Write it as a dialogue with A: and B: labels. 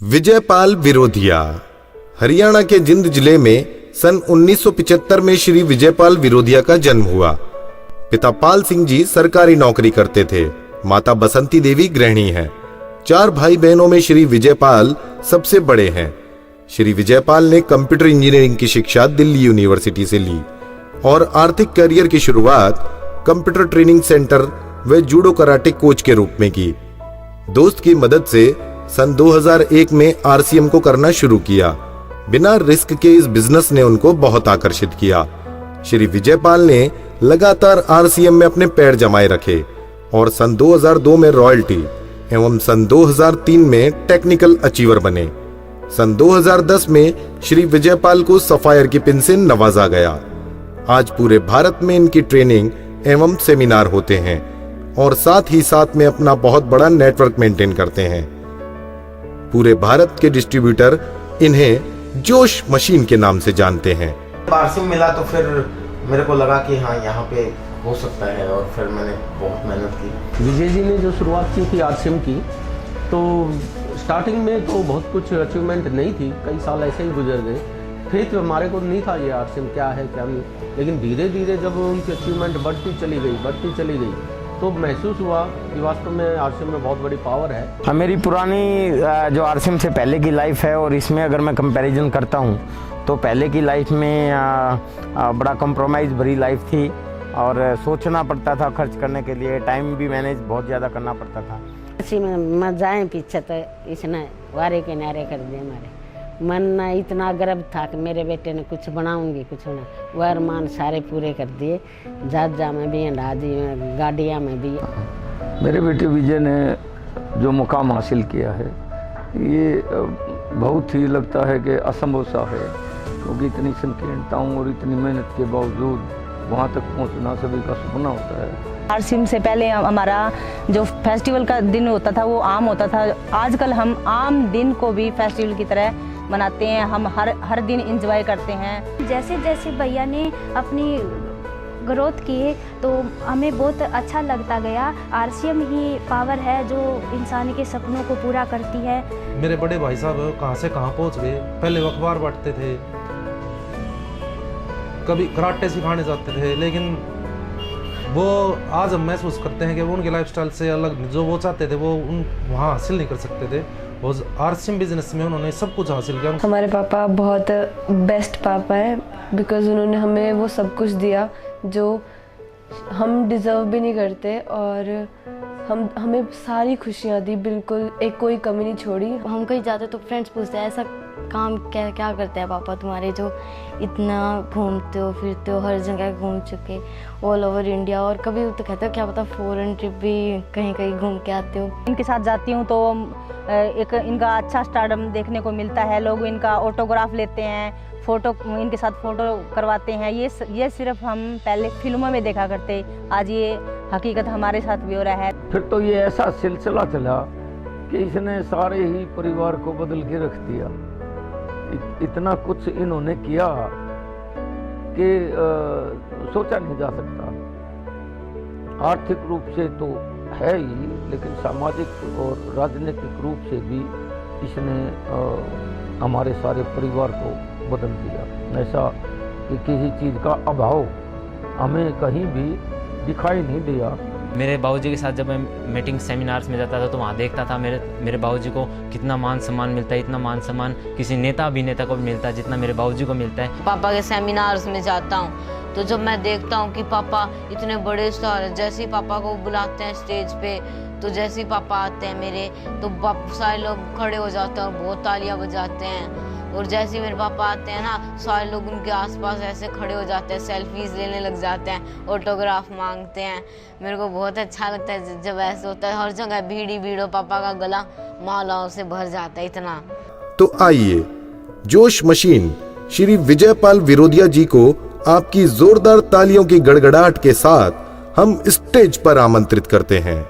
A: विजयपाल विरोधिया। हरियाणा के जिंद जिले में सन 1975 में श्री विजयपाल विरोधिया का जन्म हुआ। पिता पाल सिंह जी सरकारी नौकरी करते थे। माता बसंती देवी गृहिणी हैं। 4 भाई बहनों में श्री विजयपाल सबसे बड़े हैं। श्री विजयपाल ने कंप्यूटर इंजीनियरिंग की शिक्षा दिल्ली यूनिवर्सिटी से ली और आर्थिक करियर की शुरुआत कंप्यूटर ट्रेनिंग सेंटर व जूडो कराटे कोच के रूप में की। दोस्त की मदद से सन 2001 में आरसीएम को करना शुरू किया। बिना रिस्क के इस बिजनेस ने उनको बहुत आकर्षित किया। श्री विजयपाल ने लगातार आरसीएम में अपने पैर जमाए रखे और सन 2002 में रॉयल्टी एवं सन 2003 में टेक्निकल अचीवर बने। सन 2010 में श्री विजयपाल को सफायर की पिन से नवाजा गया। आज पूरे भारत में इनकी ट्रेनिंग एवं सेमिनार होते हैं और साथ ही साथ में अपना बहुत बड़ा नेटवर्क मेंटेन करते हैं। पूरे भारत के डिस्ट्रीब्यूटर इन्हें जोश मशीन के नाम से जानते हैं।
B: आरसीएम मिला तो फिर मेरे को लगा कि हाँ यहाँ पे हो सकता है और फिर मैंने बहुत मेहनत की।
C: विजय जी ने जो शुरुआत की थी आरसीएम की, तो स्टार्टिंग में तो बहुत कुछ अचीवमेंट नहीं थी, कई साल ऐसे ही गुजर गए। फिर तो हमारे को नहीं था ये आरसीएम क्या है क्या नहीं, लेकिन धीरे धीरे जब उनकी अचीवमेंट बढ़ती चली गई तो महसूस हुआ कि वास्तव में आरसीएम में बहुत बड़ी पावर है।
D: हाँ, मेरी पुरानी जो आरसीएम से पहले की लाइफ है और इसमें अगर मैं कंपैरिजन करता हूँ तो पहले की लाइफ में बड़ा कंप्रोमाइज़ भरी लाइफ थी और सोचना पड़ता था खर्च करने के लिए, टाइम भी मैनेज बहुत ज़्यादा करना पड़ता था।
E: इसी में मत जाए पीछे तो इसने वारे के नारे कर दिए। हमारे मन ना इतना गर्व था कि मेरे बेटे ने कुछ बनाऊंगी कुछ ना, वह अरमान सारे पूरे कर दिए। जहाजा में भी, अंदाजी में, गाड़ियाँ में भी।
F: मेरे बेटे विजय ने जो मुकाम हासिल किया है ये बहुत ही लगता है कि असंभव सा है, क्योंकि इतनी संकीर्णताओं और इतनी मेहनत के बावजूद वहाँ तक पहुँचना सभी का सपना होता है।
G: आरसीएम से पहले हमारा जो फेस्टिवल का दिन होता था वो आम होता था। आजकल हम आम दिन को भी फेस्टिवल की तरह मनाते हैं। हम हर दिन एंजॉय करते हैं।
H: जैसे जैसे भैया ने अपनी ग्रोथ की तो हमें बहुत अच्छा लगता गया। आरसीएम ही पावर है जो इंसान के सपनों को पूरा करती है।
I: मेरे बड़े भाई साहब कहाँ से कहाँ पहुँच गए। पहले वो अखबार बांटते थे, कभी कराटे सिखाने जाते थे, लेकिन वो आज हम महसूस करते हैं कि वो उनके लाइफस्टाइल से अलग जो वो चाहते थे वो वहाँ हासिल नहीं कर सकते थे। वो आरसीएम बिजनेस में उन्होंने सब कुछ हासिल किया।
J: हमारे पापा बहुत बेस्ट पापा है, बिकॉज उन्होंने हमें वो सब कुछ दिया जो हम डिज़र्व भी नहीं करते और हमें सारी खुशियाँ दी, बिल्कुल एक कोई कमी नहीं छोड़ी।
K: हम कहीं जाते तो फ्रेंड्स पूछते हैं ऐसा काम क्या क्या करते हैं पापा तुम्हारे जो इतना घूमते हो फिरते हो, हर जगह घूम चुके ऑल ओवर इंडिया, और कभी तो कहते हो क्या पता फॉरेन ट्रिप भी कहीं कहीं घूम के आते हो।
G: इनके साथ जाती हूँ तो एक इनका अच्छा स्टारडम देखने को मिलता है। लोग इनका ऑटोग्राफ लेते हैं, फ़ोटो इनके साथ फ़ोटो करवाते हैं। ये सिर्फ हम पहले फिल्मों में देखा करते, आज ये हकीकत हमारे साथ भी हो रहा है।
F: फिर तो ये ऐसा सिलसिला चला कि इसने सारे ही परिवार को बदल के रख दिया। इतना कुछ इन्होंने किया कि सोचा नहीं जा सकता। आर्थिक रूप से तो है ही, लेकिन सामाजिक और राजनीतिक रूप से भी इसने हमारे सारे परिवार को बदल दिया। ऐसा कि किसी चीज़ का अभाव हमें कहीं भी दिखाई नहीं दिया।
L: मेरे बाबूजी के साथ जब मैं मीटिंग सेमिनार्स में जाता था तो वहाँ देखता था मेरे बाबूजी को कितना मान सम्मान मिलता है। इतना मान सम्मान किसी नेता अभिनेता को भी मिलता है जितना मेरे बाबूजी को मिलता है।
M: पापा के सेमिनार्स में जाता हूँ तो जब मैं देखता हूँ कि पापा इतने बड़े स्टार हैं, जैसे ही पापा को बुलाते हैं स्टेज पे तो जैसे ही पापा आते हैं मेरे तो सारे लोग खड़े हो जाते हैं और बहुत तालियां बजाते हैं। और जैसे ही मेरे पापा आते हैं ना, सारे लोग उनके आसपास ऐसे खड़े हो जाते हैं, सेल्फीज लेने लग जाते हैं, ऑटोग्राफ मांगते हैं। मेरे को बहुत अच्छा लगता है जब ऐसे होता है। हर जगह भीड़ ही भीड़ हो, पापा का गला मालाओं से भर जाता है इतना।
A: तो आइए जोश मशीन श्री विजयपाल विरोधिया जी को आपकी जोरदार तालियों की गड़गड़ाहट के साथ हम स्टेज पर आमंत्रित करते हैं।